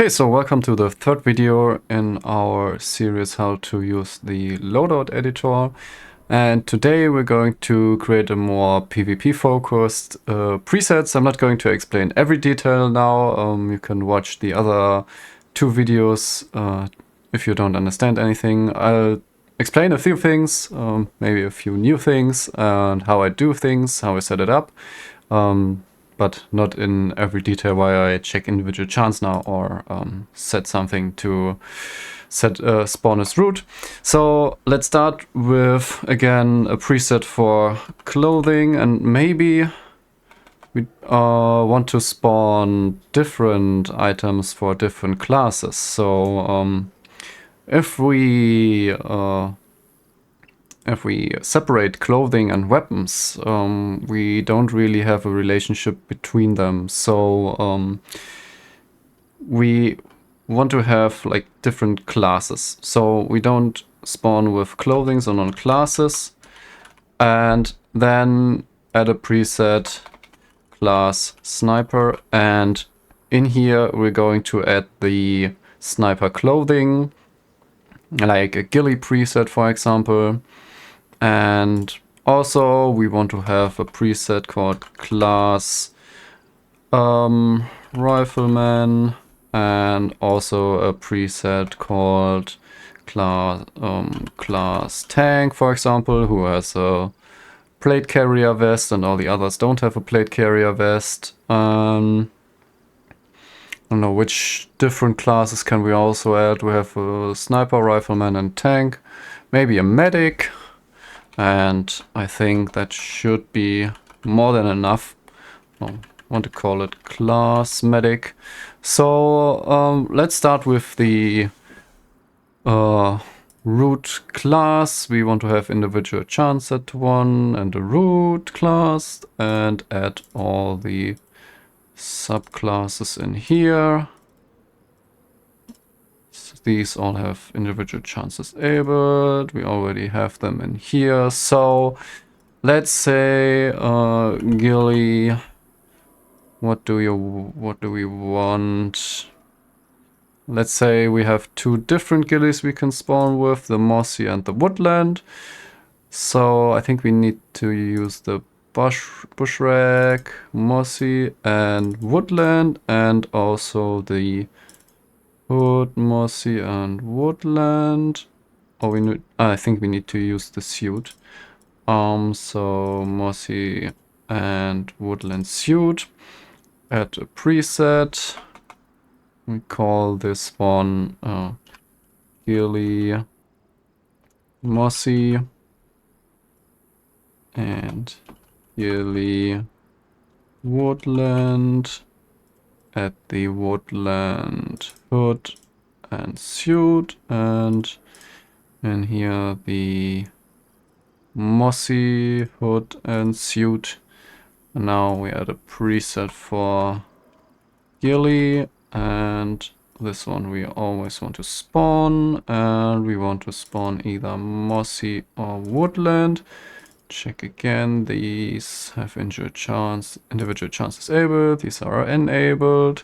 Hey, so welcome to the third video in our series how to use the Loadout editor. And today we're going to create a more PvP focused presets. I'm not going to explain every detail now. You can watch the other two videos if you don't understand anything. I'll explain a few things, maybe a few new things, and how I do things, how I set it up. But not in every detail why I check individual chance now or set something to set spawn as root. So let's start with, again, a preset for clothing, and maybe we want to spawn different items for different classes. So if we separate clothing and weapons, we don't really have a relationship between them. So we want to have like different classes. So we don't spawn with clothing, so on classes, and then add a preset class sniper. And in here we're going to add the sniper clothing, like a ghillie preset, for example. And also we want to have a preset called class Rifleman, and also a preset called class tank, for example, who has a plate carrier vest and all the others don't have a plate carrier vest. I don't know which different classes can we also add. We have a sniper, rifleman and tank, maybe a medic. And I think that should be more than enough. I want to call it class medic. So let's start with the root class. We want to have individual chance set 1 and a root class, and add all the subclasses in here. These all have individual chances enabled. We already have them in here. So let's say ghillie. What do we want? Let's say we have two different ghillies we can spawn with, the mossy and the woodland. So I think we need to use the bushrack, mossy and woodland, and also the wood, mossy and woodland. Oh, I think we need to use the suit. So mossy and woodland suit. Add a preset. We call this one ghillie mossy and ghillie woodland. Add the woodland hood and suit, and in here the mossy hood and suit. And now we add a preset for ghillie, and this one we always want to spawn, and we want to spawn either mossy or woodland. Check again, these have individual chance disabled, these are enabled.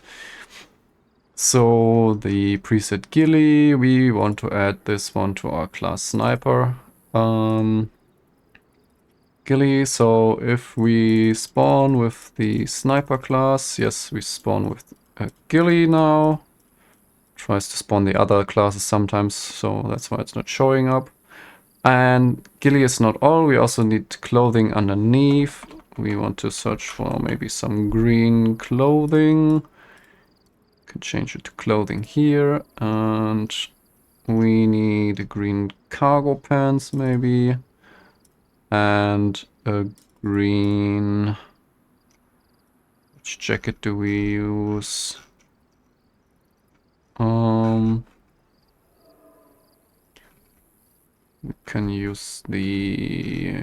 So the preset ghillie, we want to add this one to our class sniper ghillie. So if we spawn with the sniper class, yes, we spawn with a ghillie now. Tries to spawn the other classes sometimes, so that's why it's not showing up. And ghillie is not all, we also need clothing underneath. We want to search for maybe some green clothing. Can change it to clothing here, and we need a green cargo pants maybe, and a green, which jacket do we use? We can use the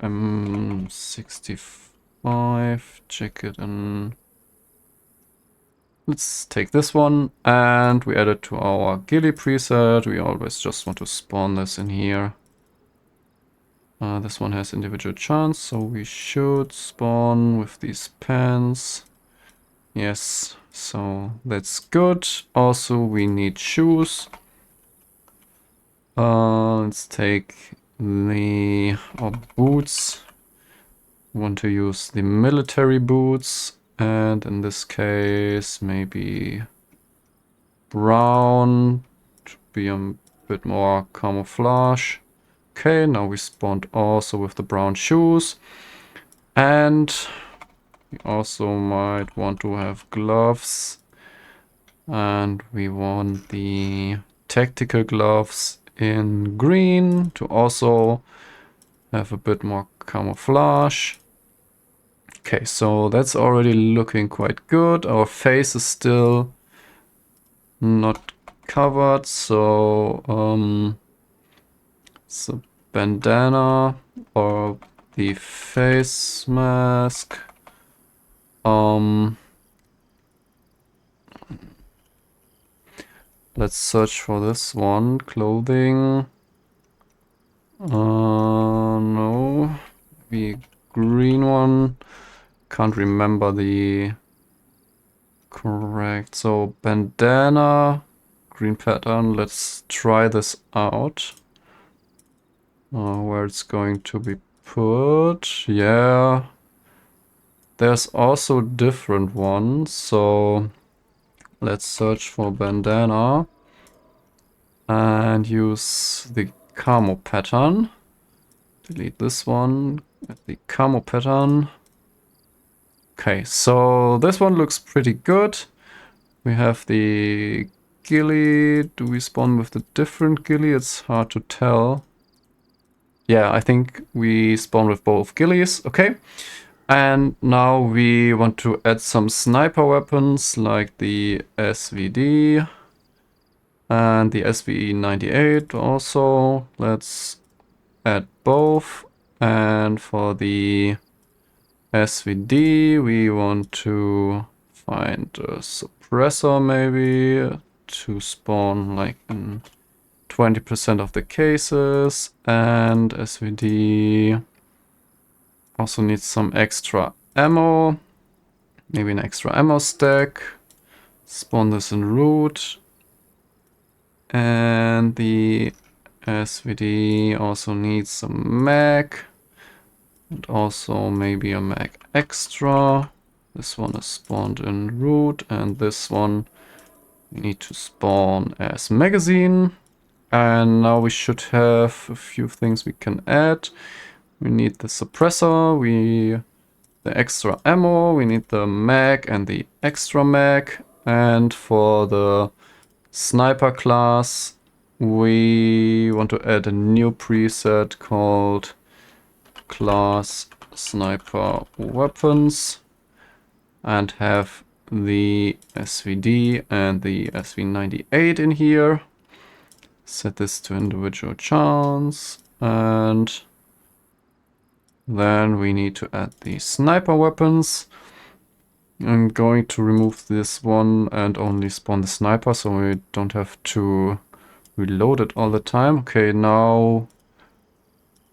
M65 jacket, and let's take this one, and we add it to our ghillie preset. We always just want to spawn this in here. This one has individual chance, so we should spawn with these pants. Yes, so that's good. Also, we need shoes. Let's take our boots. We want to use the military boots, and in this case, maybe brown to be a bit more camouflage. Okay, now we spawned also with the brown shoes. And we also might want to have gloves. And we want the tactical gloves in green to also have a bit more camouflage. Okay, so that's already looking quite good. Our face is still not covered, so it's bandana or the face mask. Let's search for this one. Clothing. No. The green one. Can't remember the correct. So bandana, green pattern. Let's try this out. Where it's going to be put. Yeah. There's also different ones. So let's search for bandana and use the camo pattern. Delete this one. Add the camo pattern. Okay, so this one looks pretty good. We have the ghillie. Do we spawn with the different ghillie? It's hard to tell. Yeah, I think we spawn with both ghillies. Okay. And now we want to add some sniper weapons like the SVD and the SV98 also. Let's add both. And for the SVD, we want to find a suppressor maybe to spawn like in 20% of the cases. And SVD also needs some extra ammo, maybe an extra ammo stack. Spawn this in root. And the SVD also needs some mag. And also maybe a mag extra. This one is spawned in root, and this one we need to spawn as magazine. And now we should have a few things we can add. We need the suppressor, the extra ammo, we need the mag and the extra mag. And for the sniper class, we want to add a new preset called class sniper weapons and have the SVD and the SV98 in here. Set this to individual chance, and then we need to add the sniper weapons. I'm going to remove this one and only spawn the sniper so we don't have to reload it all the time. Okay, now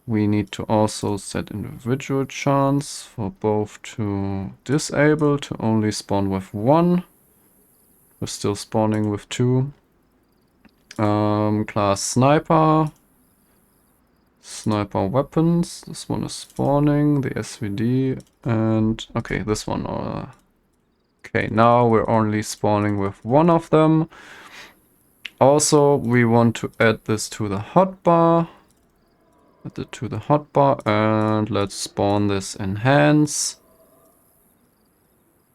we need to also set individual chance for both to disable to only spawn with one. We're still spawning with two. Class sniper. Sniper weapons. This one is spawning. The SVD. And okay, this one. Okay, now we're only spawning with one of them. Also, we want to add this to the hotbar. Add it to the hotbar, and let's spawn this enhance.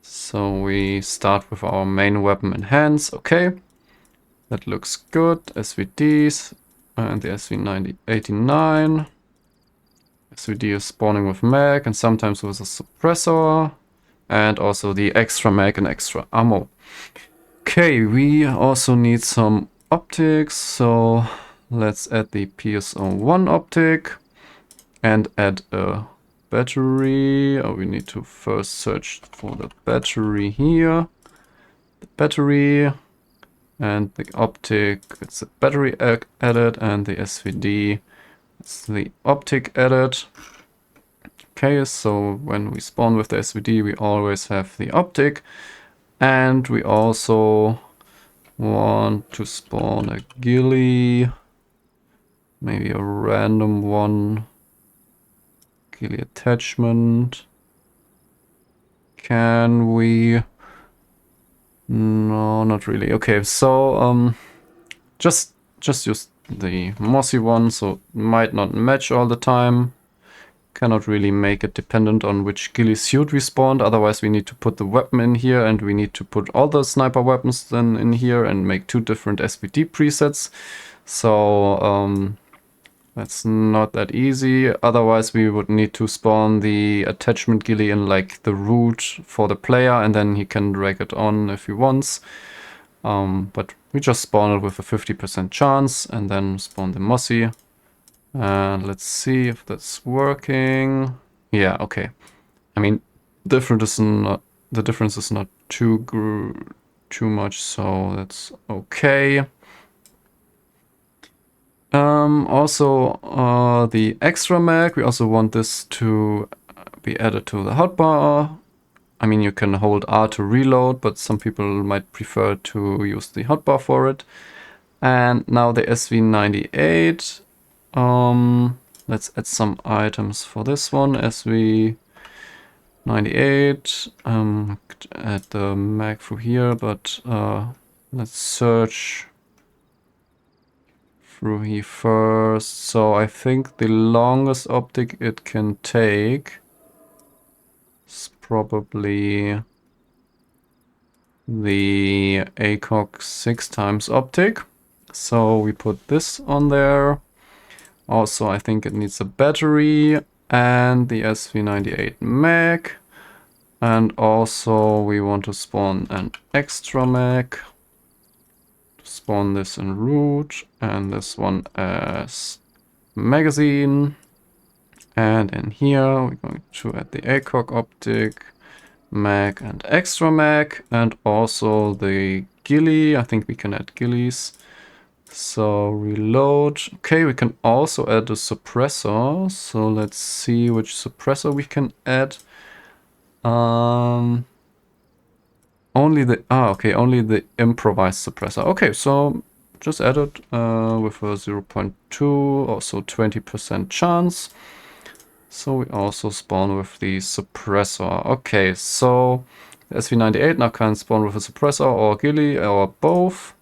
So we start with our main weapon enhance. Okay, that looks good. SVDs and the SV89. SVD is spawning with mag and sometimes with a suppressor, and also the extra mag and extra ammo. Okay, we also need some optics, so let's add the PSO1 optic and add a battery. We need to first search for the battery here. The battery and the optic, it's a battery added, and the SVD, it's the optic added. Okay, so when we spawn with the SVD, we always have the optic. And we also want to spawn a ghillie, maybe a random one, ghillie attachment. Can we? No, not really. Okay, so just use the mossy one, so it might not match all the time. Cannot really make it dependent on which ghillie suit we spawned, otherwise we need to put the weapon in here and we need to put all the sniper weapons then in here and make 2 different SVD presets. So that's not that easy. Otherwise we would need to spawn the attachment ghillie in like the root for the player and then he can drag it on if he wants. But we just spawn it with a 50% chance and then spawn the mossy. And let's see if that's working. Yeah, okay. I mean, the difference is not too much, so that's okay. Also, the extra mag, we also want this to be added to the hotbar. I mean, you can hold R to reload, but some people might prefer to use the hotbar for it. And now the SV98. Let's add some items for this one. SV98. Add the mag through here, but let's search through here first. So I think the longest optic it can take is probably the AKOG 6x optic. So we put this on there. Also, I think it needs a battery and the SV98 mag. And also we want to spawn an extra mag. Spawn this in root and this one as magazine. And in here we're going to add the AKOG optic, mag and extra mag, and also the ghillie. I think we can add ghillies. So reload. Okay, we can also add a suppressor. So let's see which suppressor we can add. Only the improvised suppressor. Okay, so just add it with a 0.2, also 20% chance. So we also spawn with the suppressor. Okay, so the SV98 now can spawn with a suppressor or ghillie or both.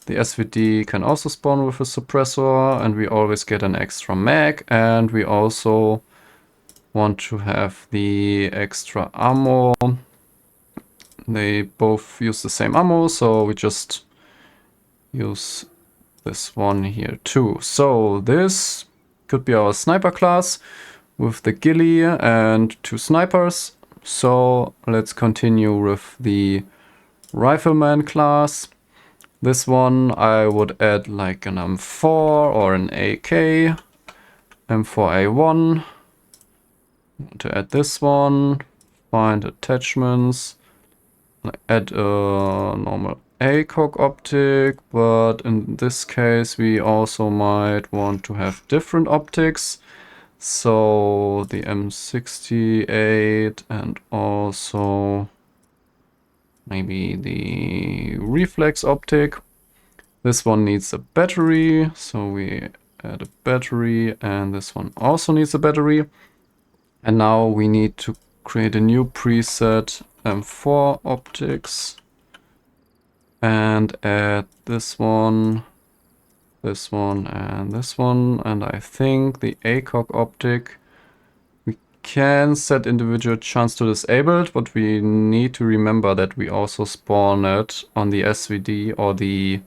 The SVD can also spawn with a suppressor and we always get an extra mag, and we also want to have the extra ammo. They both use the same ammo, so we just use this one here too. So this could be our sniper class with the ghillie and 2 snipers. So let's continue with the Rifleman class. This one I would add like an M4 or an AK, M4A1. To add this one, find attachments, add a normal AKOG optic, but in this case we also might want to have different optics. So the M68 and also maybe the reflex optic. This one needs a battery, so we add a battery, and this one also needs a battery. And now we need to create a new preset, M4 optics, and add this one, and this one. And I think the AKOG optic, we can set individual chance to disabled, but we need to remember that we also spawn it on the SVD or the...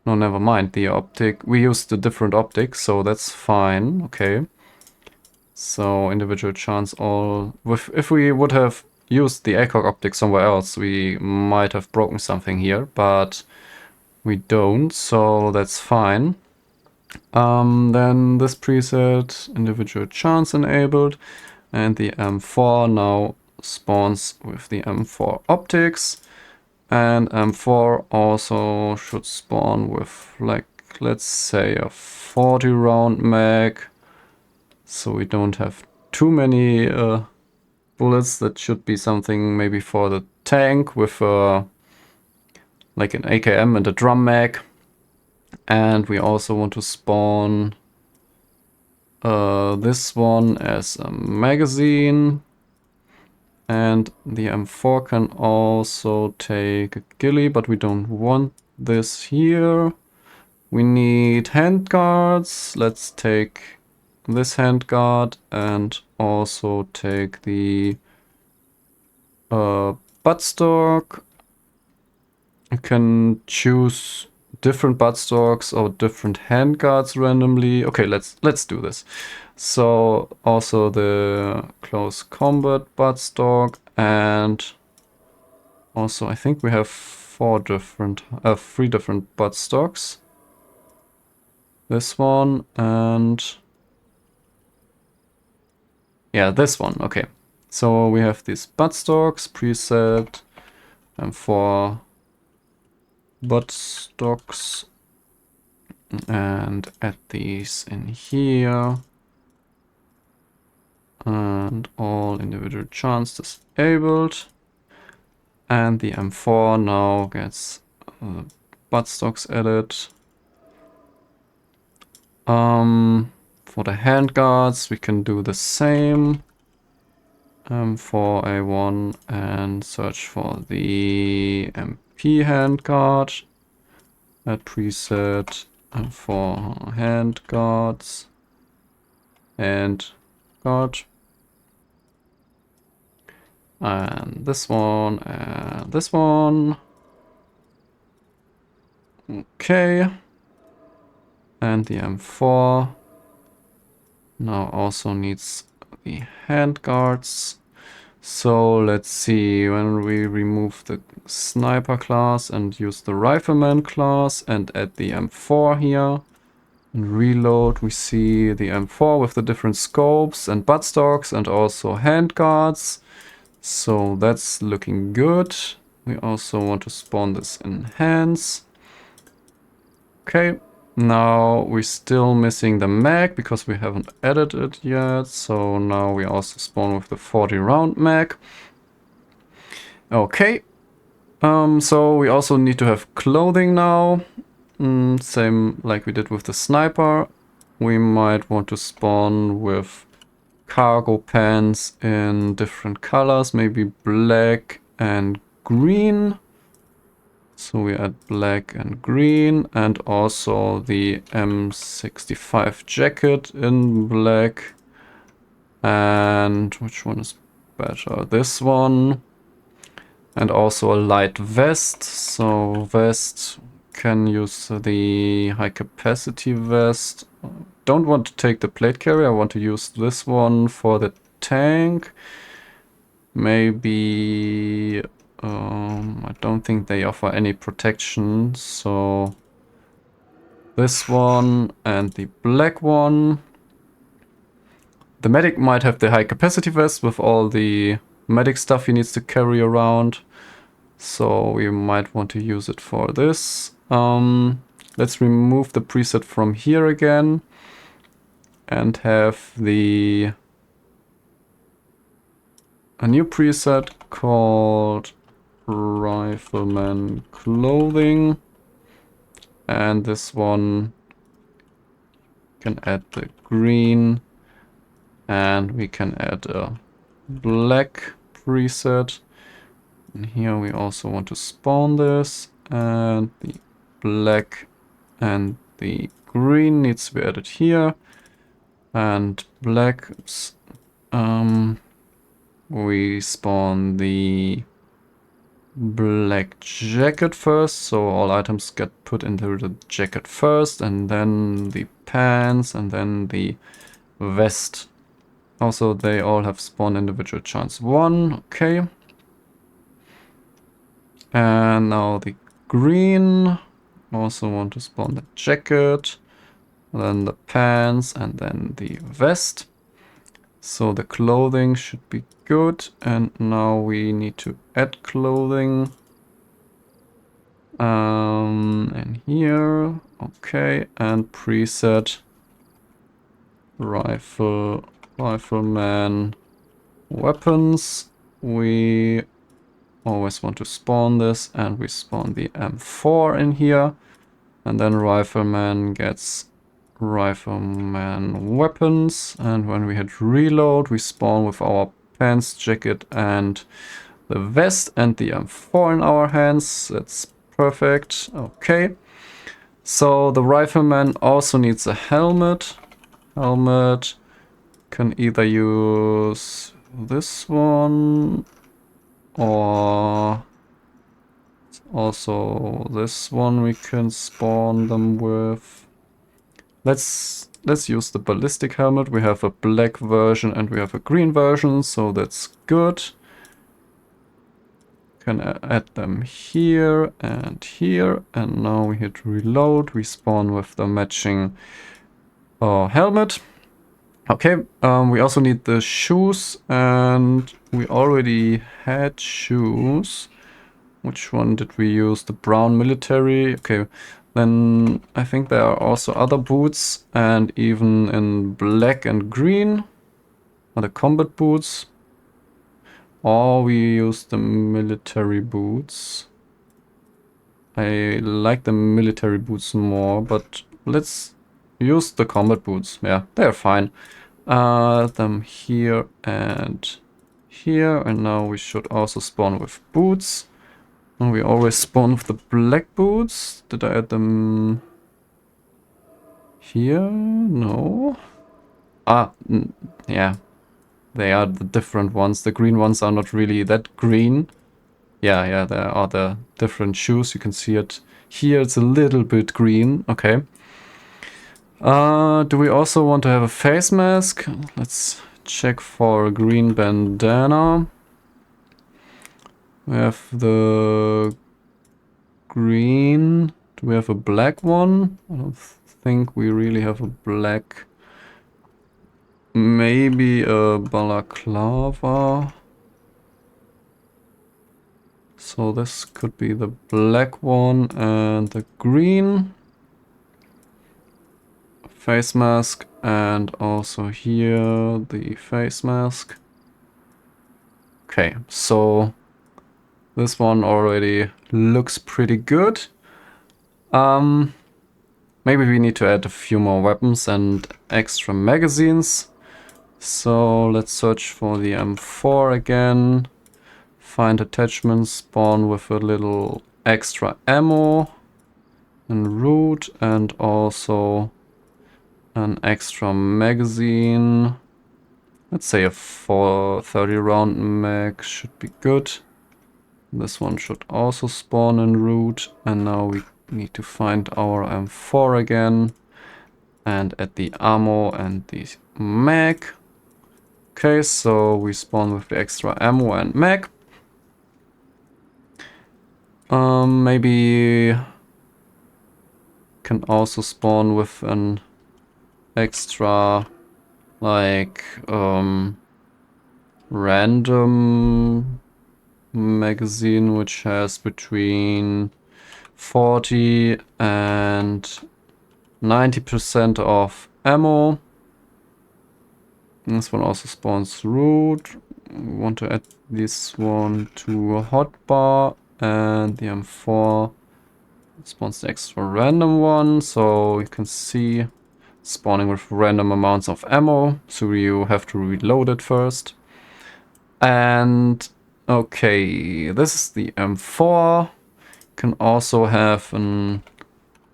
No, never mind, the optic. We used a different optic, so that's fine, okay. So individual chance all... If we would have used the AKOG optic somewhere else, we might have broken something here, but we don't, so that's fine. Then this preset, individual chance enabled, and the M4 now spawns with the M4 optics. And M4 also should spawn with, like, let's say a 40 round mag. So we don't have too many bullets. That should be something maybe for the tank with like an AKM and a drum mag. And we also want to spawn this one as a magazine. And the M4 can also take a ghillie, but we don't want this here. We need handguards. Let's take this handguard and also take the buttstock. You can choose different buttstocks or different handguards randomly. Okay, let's do this. So also the close combat buttstock, and also I think we have three different buttstocks. This one and yeah, this one. Okay, so we have these buttstocks preset and for buttstocks, and add these in here, and all individual chants disabled. And the M4 now gets buttstocks added. For the handguards, we can do the same. M4A1 and search for the MP handguard. Add preset for handguards and guard. And this one and this one. Okay. And the M4 now also needs the handguards. So let's see, when we remove the sniper class and use the rifleman class and add the M4 here and reload, we see the M4 with the different scopes and buttstocks and also handguards. So that's looking good. We also want to spawn this in hands. Okay. Now we're still missing the mag because we haven't added it yet. So now we also spawn with the 40 round mag. Okay. So we also need to have clothing now. Same like we did with the sniper. We might want to spawn with cargo pants in different colors, maybe black and green. So we add black and green, and also the M65 jacket in black. And which one is better? This one. And also a light vest. So vest, can use the high capacity vest. Don't want to take the plate carrier. I want to use this one for the tank. Maybe I don't think they offer any protection, so this one and the black one. The medic might have the high capacity vest with all the medic stuff he needs to carry around, so we might want to use it for this. Let's remove the preset from here again and have a new preset called Rifleman clothing, and this one can add the green, and we can add a black preset. And here we also want to spawn this, and the black and the green needs to be added here, and black, we spawn the black jacket first, so all items get put into the jacket first, and then the pants, and then the vest. Also, they all have spawned individual chance 1, okay. And now the green, also want to spawn the jacket, then the pants, and then the vest. So the clothing should be good, and now we need to add clothing. And here, okay, and preset rifleman weapons. We always want to spawn this, and we spawn the M4 in here. And then Rifleman gets Rifleman weapons, and when we hit reload, we spawn with our pants, jacket, and the vest and the M4 in our hands. That's perfect. Okay. So the Rifleman also needs a helmet. Helmet can either use this one or also this one we can spawn them with. Let's use the ballistic helmet. We have a black version and we have a green version, so that's good. Can add them here, and now we hit reload. We spawn with the matching helmet. Okay, we also need the shoes, and we already had shoes. Which one did we use? The brown military. Okay, then I think there are also other boots, and even in black and green are the combat boots. Or we use the military boots. I like the military boots more, but let's use the combat boots. Yeah, they're fine. Them here, and now we should also spawn with boots. And we always spawn with the black boots. Did I add them here? No. Yeah. They are the different ones. The green ones are not really that green. Yeah, there are the different shoes. You can see it here. It's a little bit green. Okay. Do we also want to have a face mask? Let's check for a green bandana. We have the green. Do we have a black one? I don't think we really have a black. Maybe a balaclava. So this could be the black one and the green face mask, and also here the face mask. Okay, so this one already looks pretty good. Maybe we need to add a few more weapons and extra magazines. So let's search for the M4 again. Find attachments, spawn with a little extra ammo and root, and also an extra magazine. Let's say a 430 round mag should be good. This one should also spawn in root, and now we need to find our M4 again and add the ammo and the mag. Okay, so we spawn with the extra ammo and mag. Maybe can also spawn with an extra like random magazine which has between 40 and 90% of ammo. This one also spawns root. We want to add this one to a hotbar, and the M4 spawns the extra random one, so you can see spawning with random amounts of ammo, so you have to reload it first. And okay, this is the M4. Can also have an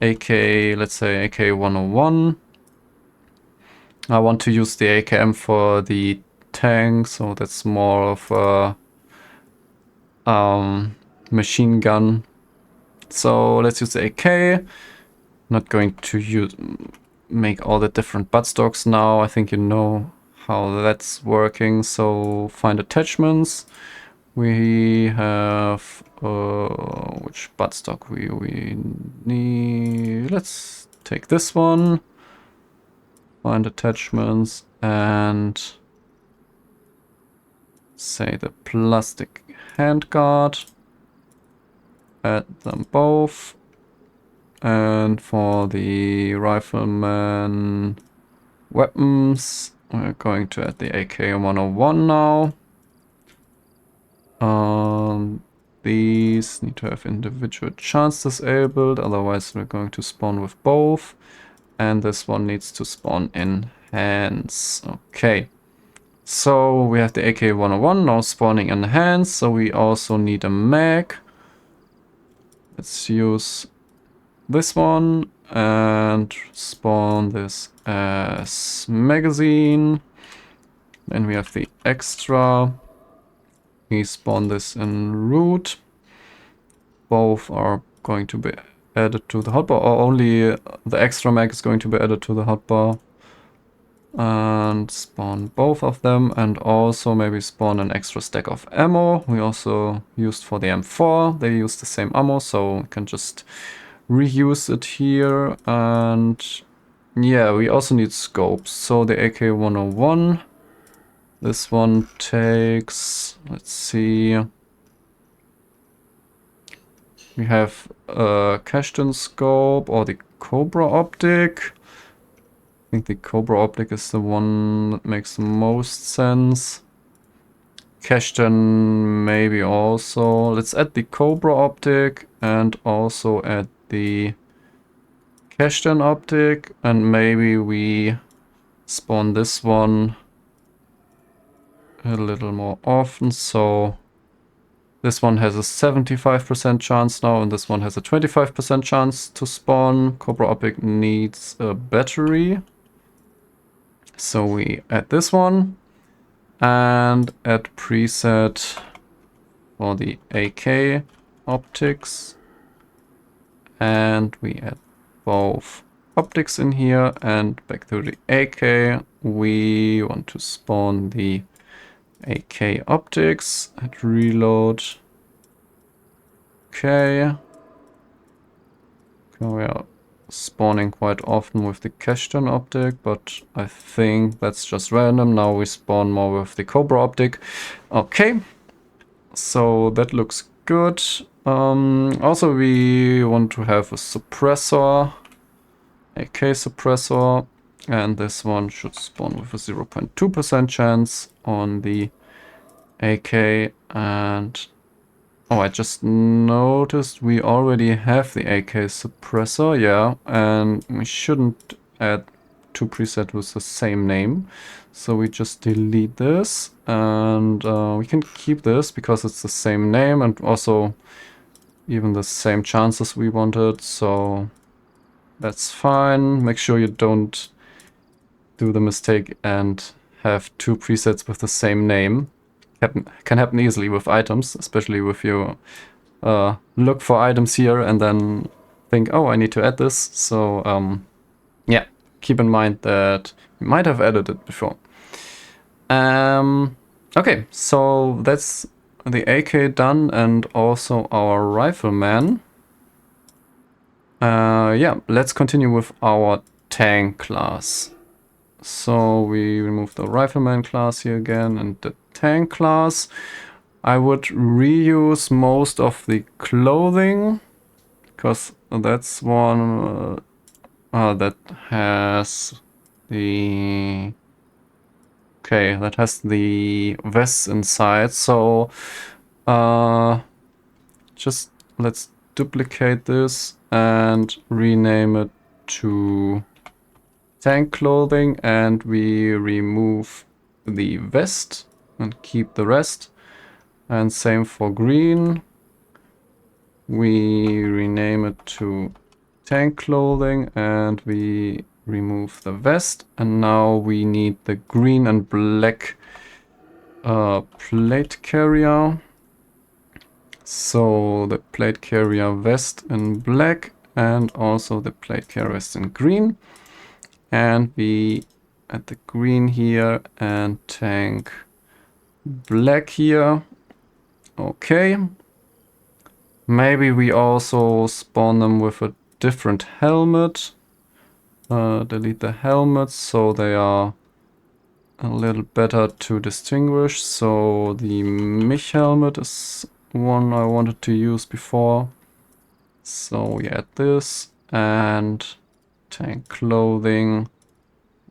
AK, let's say AK101. I want to use the AKM for the tank, so that's more of a machine gun. So let's use the AK. Not going to make all the different buttstocks now. I think you know how that's working. So find attachments. We have which buttstock we need. Let's take this one. Find attachments and say the plastic handguard. Add them both. And for the Rifleman weapons, we're going to add the AK101 now. these need to have individual chance disabled, otherwise we're going to spawn with both. And this one needs to spawn in hands. Okay. So we have the AK101 now spawning in hands, so we also need a mag. Let's use this one and spawn this as magazine. Then we have the extra. We spawn this in root. Both are going to be added to the hotbar, or only the extra mag is going to be added to the hotbar. And spawn both of them, and also maybe spawn an extra stack of ammo. We also used for the M4. They use the same ammo, so we can just reuse it here. And yeah, we also need scopes. So the AK101. This one takes, let's see, we have a Kashtan scope or the Cobra optic. I think the Cobra optic is the one that makes the most sense. Kashtan maybe also. Let's add the Cobra optic and also add the Kashtan optic, and maybe we spawn this one a little more often. So this one has a 75% chance now, and this one has a 25% chance to spawn. Cobra optic needs a battery. So we add this one and add preset for the AK optics. And we add both optics in here, and back to the AK. We want to spawn the AK optics at reload. Okay. We are spawning quite often with the Kashtan optic, but I think that's just random. Now we spawn more with the Cobra optic. Okay. So that looks good. Also we want to have a suppressor, AK suppressor. And this one should spawn with a 0.2% chance on the AK. And oh, I just noticed we already have the AK suppressor, yeah, and we shouldn't add two presets with the same name. So we just delete this, and we can keep this because it's the same name and also even the same chances we wanted, so that's fine. Make sure you don't do the mistake and have two presets with the same name. Can happen easily with items, especially if you look for items here and then think, oh, I need to add this. So yeah, keep in mind that you might have added it before. Okay, so that's the AK done, and also our Rifleman. Yeah, let's continue with our tank class. So we remove the Rifleman class here again, and the tank class. I would reuse most of the clothing, because that's one that has the... Okay, that has the vests inside, so just let's duplicate this and rename it to tank clothing, and we remove the vest and keep the rest. And same for green. We rename it to tank clothing and we remove the vest. And now we need the green and black plate carrier. So the plate carrier vest in black and also the plate carrier vest in green. And we add the green here and tank black here. Okay. Maybe we also spawn them with a different helmet. Delete the helmets so they are a little better to distinguish. So the Mich helmet is one I wanted to use before. So we add this and tank clothing.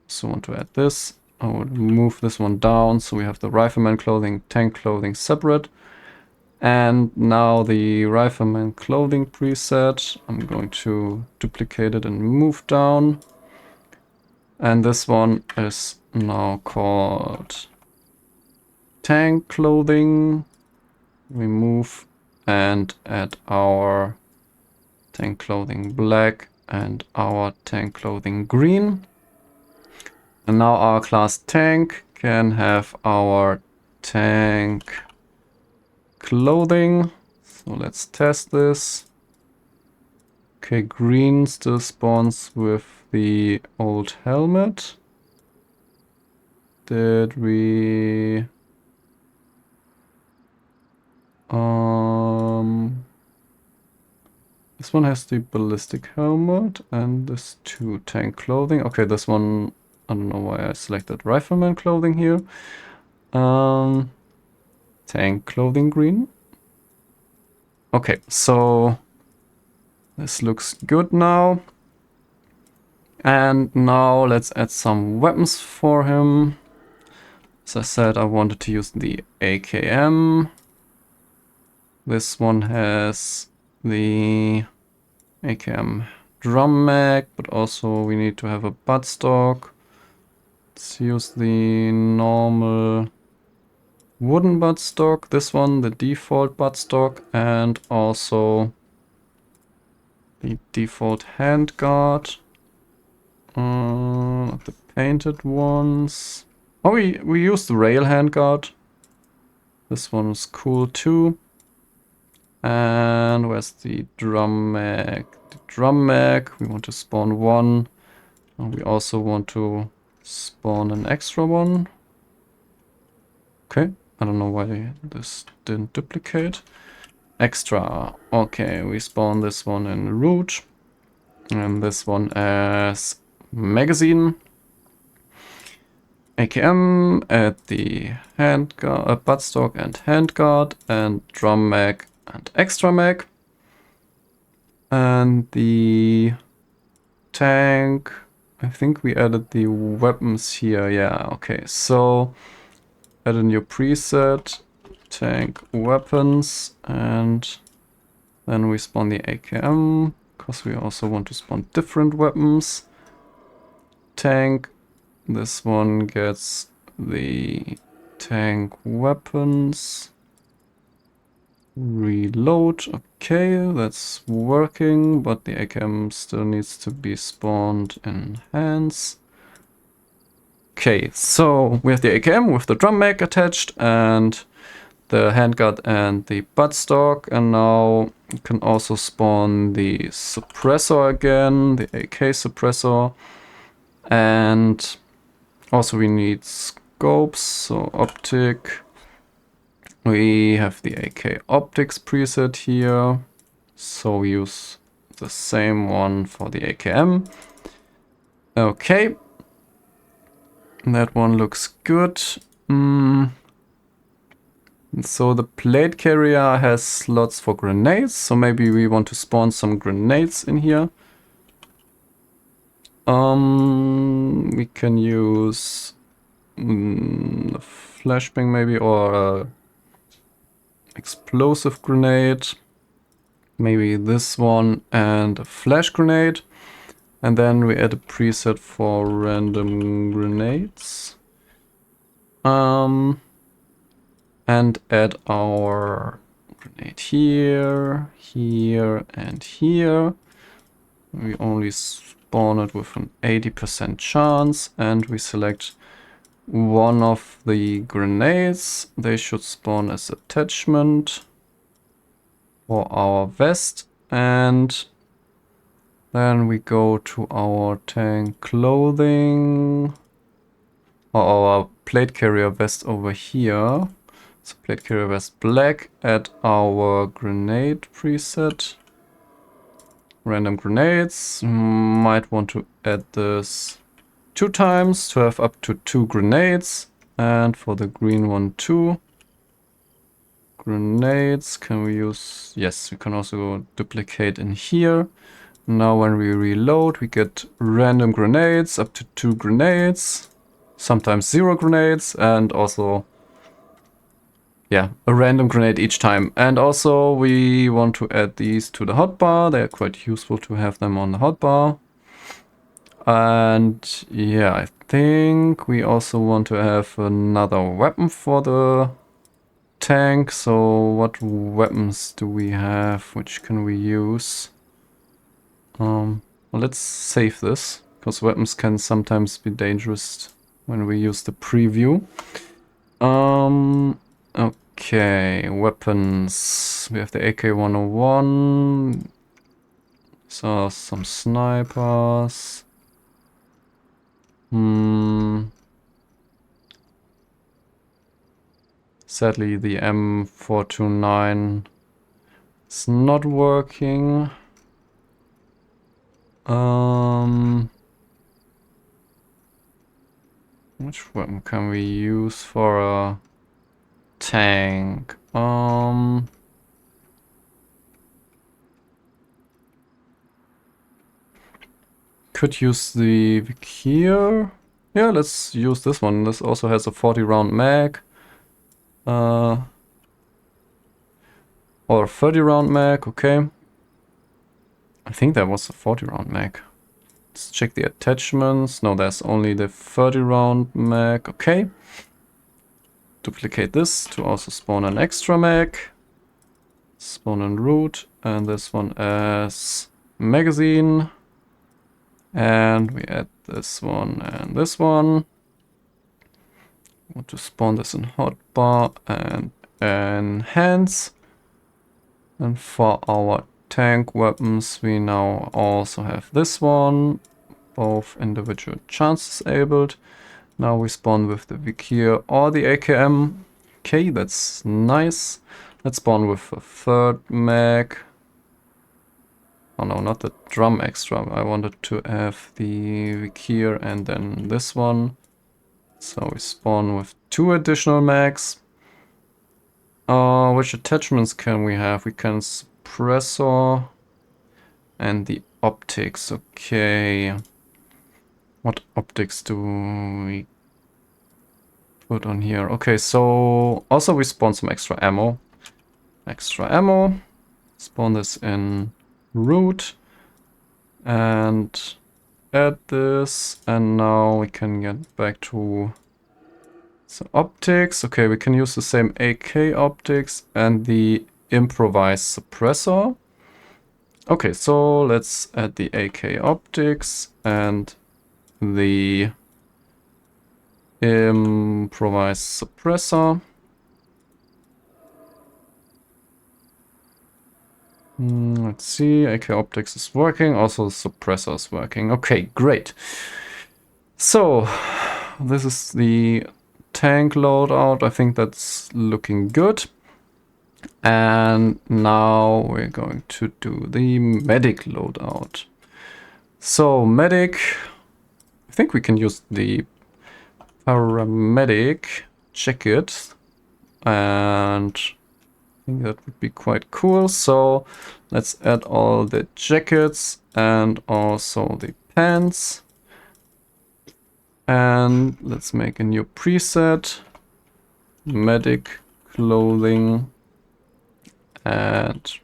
So I want to add this. I will move this one down so we have the Rifleman clothing, tank clothing separate. And now the Rifleman clothing preset. I'm going to duplicate it and move down. And this one is now called tank clothing. Remove and add our tank clothing black and our tank clothing green. And now our class tank can have our tank clothing. So let's test this. Okay, green still spawns with the old helmet. Did we... This one has the ballistic helmet and this two tank clothing. Okay, this one, I don't know why I selected Rifleman clothing here. Tank clothing green. Okay, so this looks good now. And now let's add some weapons for him. As I said, I wanted to use the AKM. This one has the AKM drum mag, but also we need to have a buttstock. Let's use the normal wooden buttstock. This one, the default buttstock, and also the default handguard. The painted ones. Oh, we used the rail handguard. This one's cool too. And where's the drum mag? The drum mag, we want to spawn one. And we also want to spawn an extra one. Okay, I don't know why this didn't duplicate. Extra. Okay, we spawn this one in root. And this one as magazine. AKM at the handguard, buttstock and handguard, and drum mag and extra mag. And the tank, I think we added the weapons here. Yeah, okay, so add a new preset, tank weapons, and then we spawn the AKM, because we also want to spawn different weapons. Tank, this one gets the tank weapons. Reload, okay, that's working, but the AKM still needs to be spawned in hands. Okay, so we have the AKM with the drum mag attached and the handguard and the buttstock, and now you can also spawn the suppressor again, the AK suppressor, and also we need scopes, so optic. We have the AK optics preset here, so we use the same one for the AKM. Okay, that one looks good. So the plate carrier has slots for grenades, so maybe we want to spawn some grenades in here. We can use a flashbang maybe, or a explosive grenade. Maybe this one and a flash grenade. And then we add a preset for random grenades. And add our grenade here, here, and here. We only spawn it with an 80% chance, and we select one of the grenades. They should spawn as attachment for our vest, and then we go to our tank clothing, or our plate carrier vest over here. So plate carrier vest black, add our grenade preset. Random grenades, might want to add this 2 times to have up to 2 grenades, and for the green one 2 grenades. Can we use, yes, we can also duplicate in here. Now when we reload, we get random grenades, up to 2 grenades, sometimes 0 grenades, and also yeah, a random grenade each time. And also we want to add these to the hotbar. They're quite useful to have them on the hotbar. And yeah, I think we also want to have another weapon for the tank. So what weapons do we have? Which can we use? Well, let's save this, because weapons can sometimes be dangerous when we use the preview. Okay, weapons. We have the AK101. So some snipers. Sadly, the M429 is not working. Which weapon can we use for a tank? Could use the Vikhir. Yeah, let's use this one. This also has a 40 round mag. Or 30 round mag, okay. I think that was a 40 round mag. Let's check the attachments. No, there's only the 30 round mag, okay. Duplicate this to also spawn an extra mag. Spawn and root, and this one as magazine. And we add this one and this one. Want to spawn this in hotbar and enhance. And for our tank weapons, we now also have this one. Both individual chance disabled. Now we spawn with the Vikhir or the AKM. Okay, that's nice. Let's spawn with a third mag. Oh no, not the drum extra. I wanted to have the Vikhir and then this one. So we spawn with 2 additional mags. Which attachments can we have? We can suppressor and the optics. Okay. What optics do we put on here? Okay, so also we spawn some extra ammo. Spawn this in root and add this, and now we can get back to the optics. Okay, we can use the same AK optics and the improvised suppressor. Okay, so let's add the AK optics and the improvised suppressor. Let's see, AK optics is working, also the suppressor is working. Okay, great. So, this is the tank loadout. I think that's looking good. And now we're going to do the medic loadout. So, medic, I think we can use the paramedic jacket, and I think that would be quite cool. So let's add all the jackets and also the pants. And let's make a new preset, medic clothing, and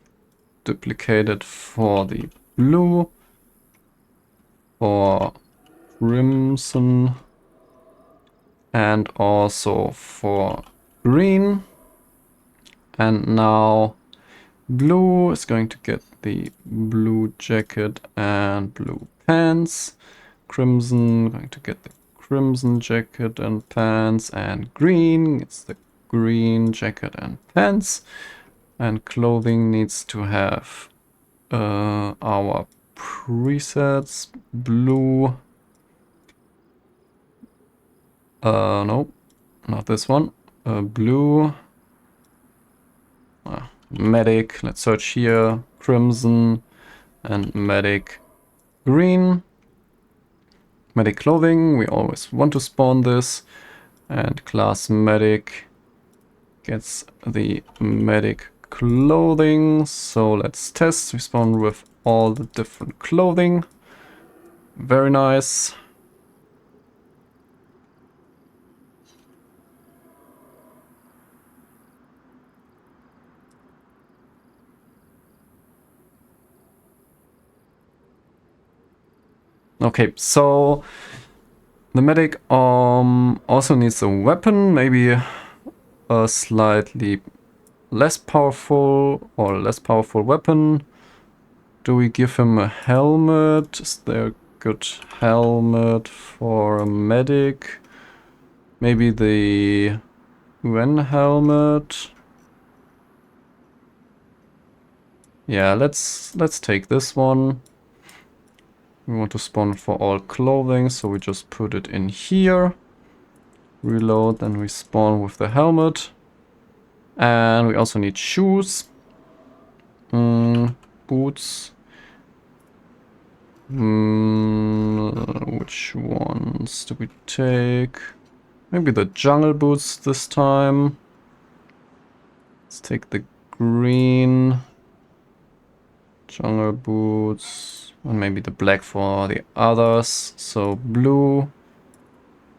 duplicate it for the blue, for crimson, and also for green. And now blue is going to get the blue jacket and blue pants. Crimson going to get the crimson jacket and pants, and green it's the green jacket and pants. And clothing needs to have our presets. Blue, no, not this one. Blue, medic, let's search here, crimson, and medic green. Medic clothing, we always want to spawn this, and class medic gets the medic clothing. So let's test. We spawn with all the different clothing. Very nice. Okay, so the medic also needs a weapon, maybe a slightly less powerful weapon. Do we give him a helmet? Is there a good helmet for a medic? Maybe the UN helmet. Yeah, let's take this one. We want to spawn for all clothing, so we just put it in here. Reload, then we spawn with the helmet. And we also need shoes. Boots. Which ones do we take? Maybe the jungle boots this time. Let's take the green jungle boots. And maybe the black for the others. So blue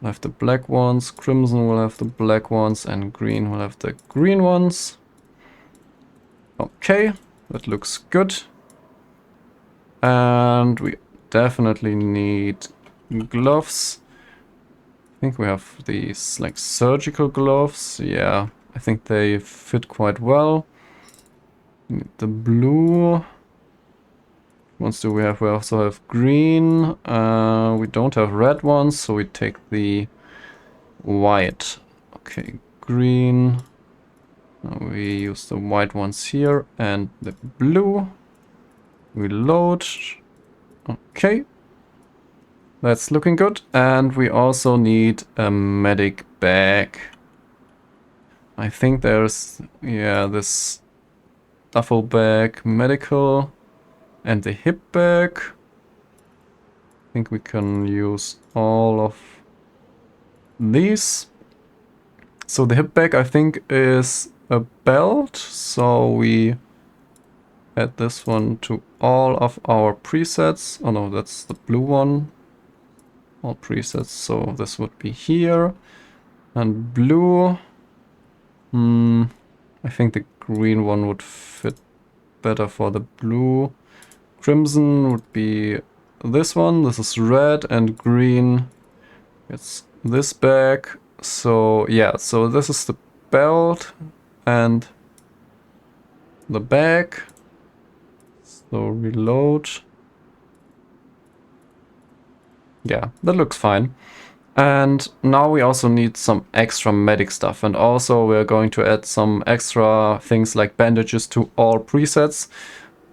will have the black ones, crimson will have the black ones, and green will have the green ones. Okay, that looks good. And we definitely need gloves. I think we have these like surgical gloves. Yeah, I think they fit quite well. Need the blue. Ones do we have? We also have green. We don't have red ones, so we take the white. Okay, green. Now we use the white ones here and the blue. Reload. Okay. That's looking good. And we also need a medic bag. I think there's, yeah, this duffel bag, medical, and the hip bag. I think we can use all of these. So the hip bag, I think, is a belt. So we add this one to all of our presets. Oh no, that's the blue one. All presets, so this would be here. And blue. I think the green one would fit better for the blue. Crimson would be this one. This is red, and green. It's this bag. So yeah, so this is the belt and the bag. So reload. Yeah, that looks fine. And now we also need some extra medic stuff, and also we're going to add some extra things like bandages to all presets.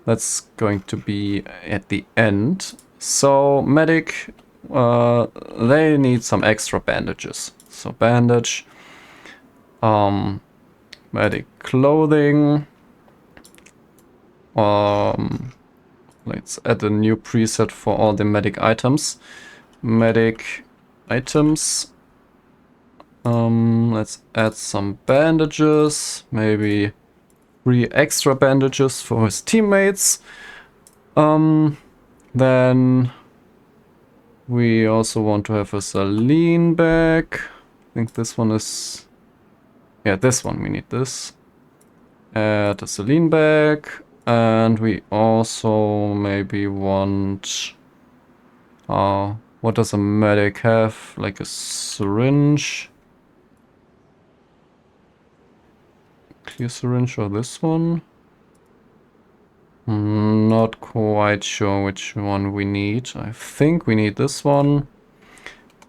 That's going to be at the end. So medic, they need some extra bandages. So bandage, medic clothing, let's add a new preset for all the medic items. Medic items. Let's add some bandages, maybe 3 extra bandages for his teammates. Then we also want to have a saline bag. I think this one is, yeah, this one, we need this. Add a saline bag, and we also maybe want, what does a medic have? Like a syringe? Clear syringe or this one? Not quite sure which one we need. I think we need this one.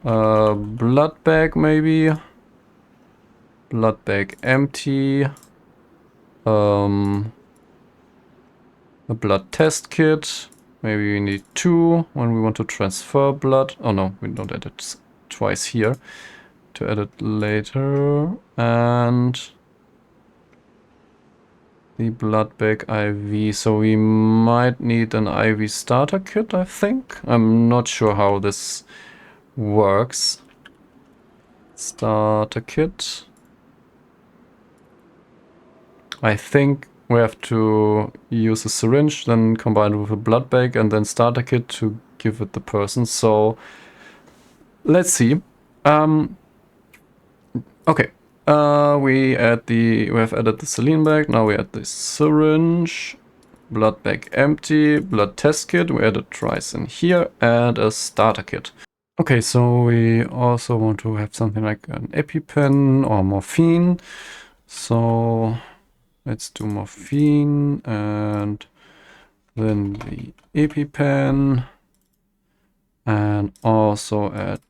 Blood bag maybe. Blood bag empty. A blood test kit. Maybe we need 2 when we want to transfer blood. Oh no, we don't add it twice here. To add it later. And the blood bag IV. So we might need an IV starter kit, I think. I'm not sure how this works. Starter kit. I think we have to use a syringe, then combine it with a blood bag, and then starter kit to give it the person. So let's see. Okay. We have added the saline bag. Now we add the syringe. blood bag empty, blood test kit, we added tries in here, and a starter kit. Okay, so we also want to have something like an EpiPen or morphine. So let's do morphine and then the EpiPen, and also add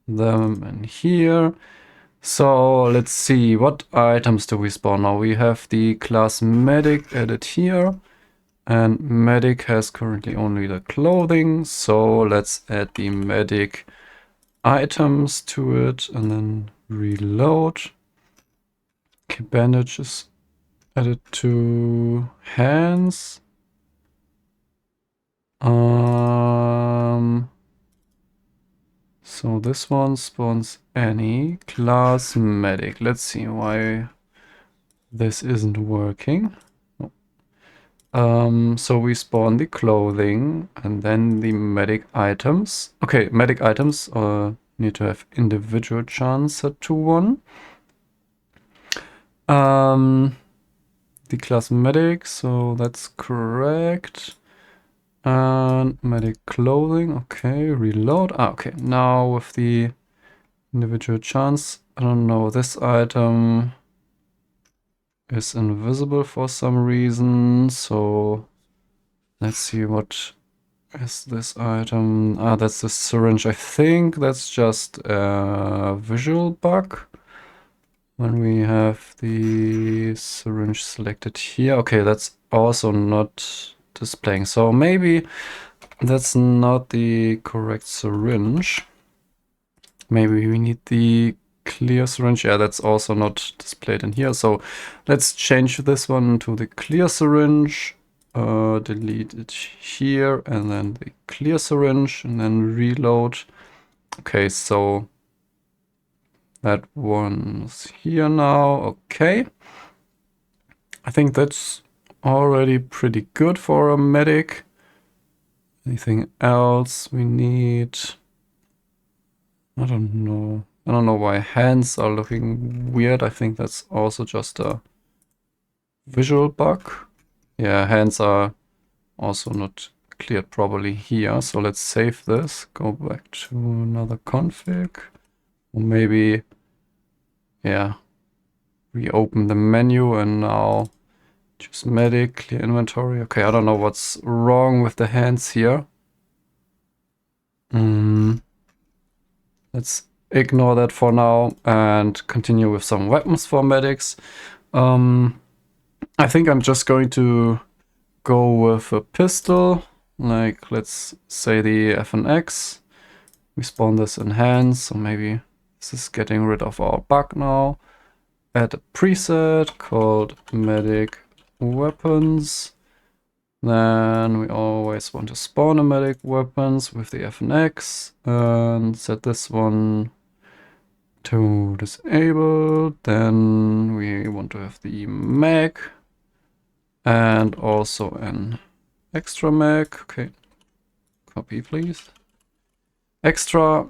them in here. So let's see, what items do we spawn now? We have the class medic added here, and medic has currently only the clothing. So let's add the medic items to it and then reload. Okay, bandages added to hands. So this one spawns any class medic. Let's see why this isn't working. So we spawn the clothing and then the medic items. Okay, medic items need to have individual chance set to 1. The class medic, so that's correct. And medic clothing, okay, reload. Okay, now with the individual chance, I don't know, this item is invisible for some reason, so let's see what is this item. Ah, that's the syringe. I think that's just a visual bug. When we have the syringe selected here, okay, that's also not displaying. So maybe that's not the correct syringe. Maybe we need the clear syringe. Yeah, that's also not displayed in here. So let's change this one to the clear syringe. Delete it here and then the clear syringe and then reload. Okay, so that one's here now. Okay. I think that's already pretty good for a medic. Anything else we need? I don't know. I don't know why hands are looking weird. I think that's also just a visual bug. Yeah, hands are also not cleared properly here. So let's save this. Go back to another config. Or maybe, yeah, reopen the menu and now choose medic, clear inventory. Okay, I don't know what's wrong with the hands here. Let's ignore that for now and continue with some weapons for medics. I think I'm just going to go with a pistol, like let's say the FNX. We spawn this in hands, so maybe this is getting rid of our bug now. Add a preset called medic weapons. Then we always want to spawn a medic weapons with the FNX and set this one to disabled. Then we want to have the mag and also an extra mag. Okay, copy please. Extra,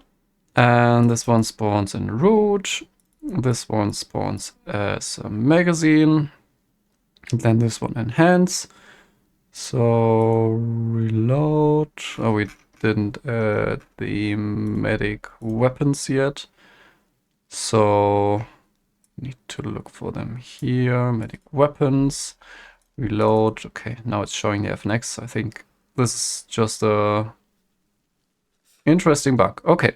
and this one spawns in root. This one spawns as a magazine. And then this one in hands. So reload. Oh, we didn't add the medic weapons yet. So need to look for them here. Medic weapons. Reload. Okay, now it's showing the FNX. I think this is just a interesting bug. Okay.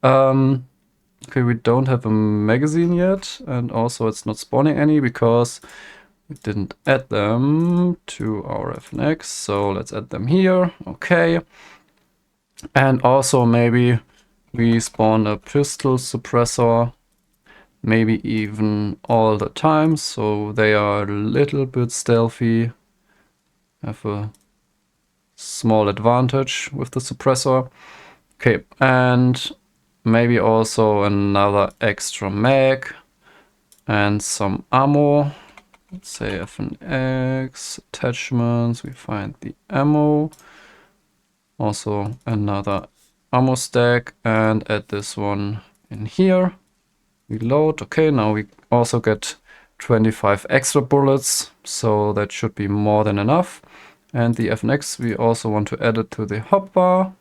Okay, we don't have a magazine yet, and also it's not spawning any because we didn't add them to our FNX. So let's add them here. Okay. And also maybe we spawn a pistol suppressor, maybe even all the time, so they are a little bit stealthy, have a small advantage with the suppressor. Okay, and maybe also another extra mag and some ammo. Let's say FNX, attachments, we find the ammo. Also another ammo stack and add this one in here. Reload. Okay, now we also get 25 extra bullets, so that should be more than enough. And the FNX, we also want to add it to the hotbar.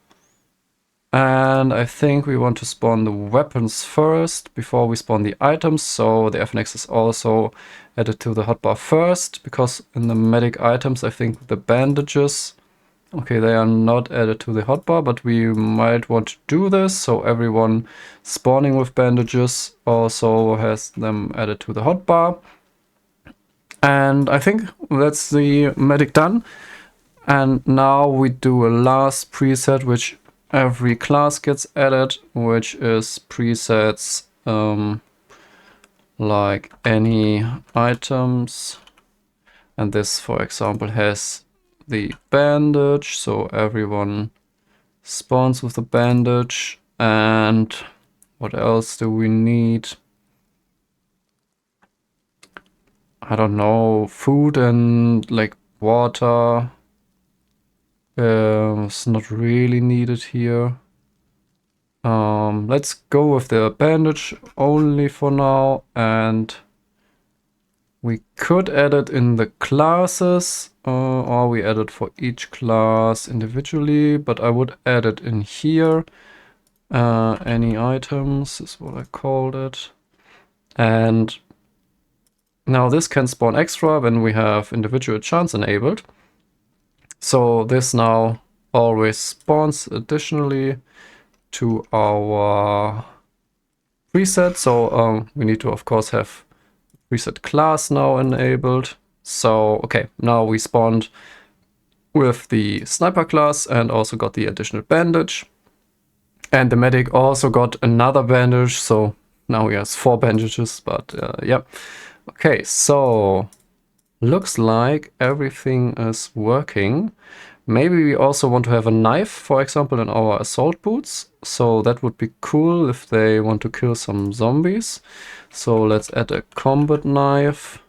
And I think we want to spawn the weapons first before we spawn the items, so the FNX is also added to the hotbar first, because in the medic items I think the bandages, okay, they are not added to the hotbar, but we might want to do this, so everyone spawning with bandages also has them added to the hotbar. And I think that's the medic done. And now we do a last preset, which every class gets added, which is presets like any items. And this, for example, has the bandage, so everyone spawns with the bandage. And what else do we need? I don't know, food and like water. It's not really needed here. Let's go with the bandage only for now, and we could add it in the classes, or we add it for each class individually, but I would add it in here. Any items is what I called it. And now this can spawn extra when we have individual chance enabled. So this now always spawns additionally to our preset. So we need to, of course, have preset class now enabled. So, okay, now we spawned with the sniper class and also got the additional bandage. And the medic also got another bandage. So now he has 4 bandages, but yeah. Okay, so looks like everything is working. Maybe we also want to have a knife, for example, in our assault boots. So that would be cool if they want to kill some zombies. So let's add a combat knife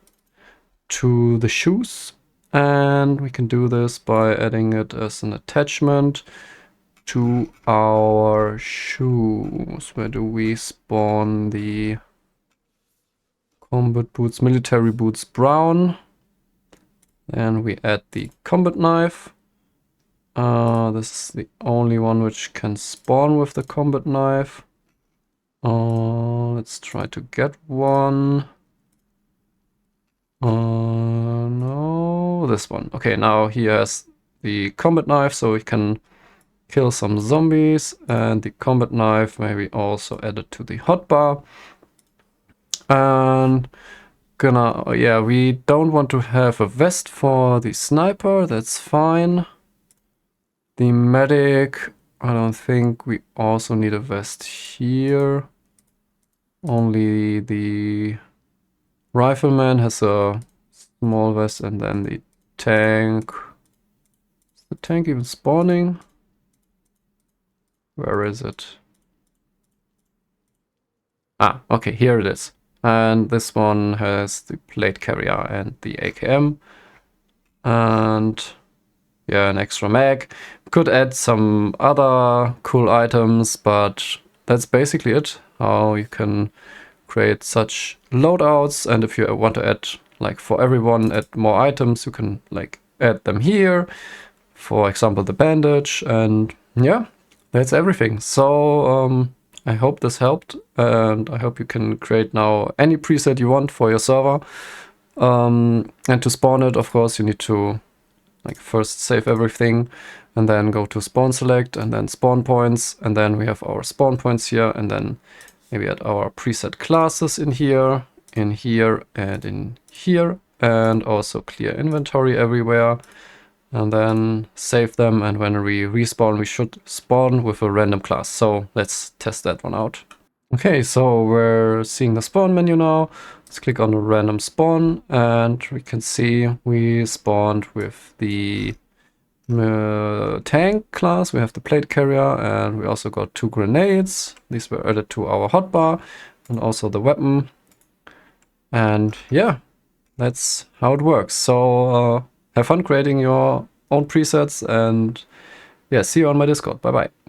to the shoes. And we can do this by adding it as an attachment to our shoes. Where do we spawn the combat boots? Military boots brown. And we add the combat knife. This is the only one which can spawn with the combat knife. Let's try to get one. No, this one. Okay, now he has the combat knife, so he can kill some zombies. And the combat knife maybe also added to the hotbar. And yeah, we don't want to have a vest for the sniper, that's fine. The medic, I don't think we also need a vest here. Only the rifleman has a small vest, and then the tank. Is the tank even spawning? Where is it? Ah, okay, here it is. And this one has the plate carrier and the AKM. And yeah, an extra mag. Could add some other cool items, but that's basically it. How you can create such loadouts. And if you want to add, like for everyone, add more items, you can like add them here. For example, the bandage. And yeah, that's everything. So I hope this helped, and I hope you can create now any preset you want for your server. And to spawn it, of course, you need to like first save everything and then go to spawn select and then spawn points. And then we have our spawn points here, and then maybe add our preset classes in here, and in here, and also clear inventory everywhere. And then save them, and when we respawn, we should spawn with a random class. So let's test that one out. Okay, so we're seeing the spawn menu now. Let's click on a random spawn, and we can see we spawned with the tank class. We have the plate carrier, and we also got 2 grenades. These were added to our hotbar, and also the weapon. And yeah, that's how it works. So have fun creating your own presets, and yeah, see you on my Discord. Bye bye.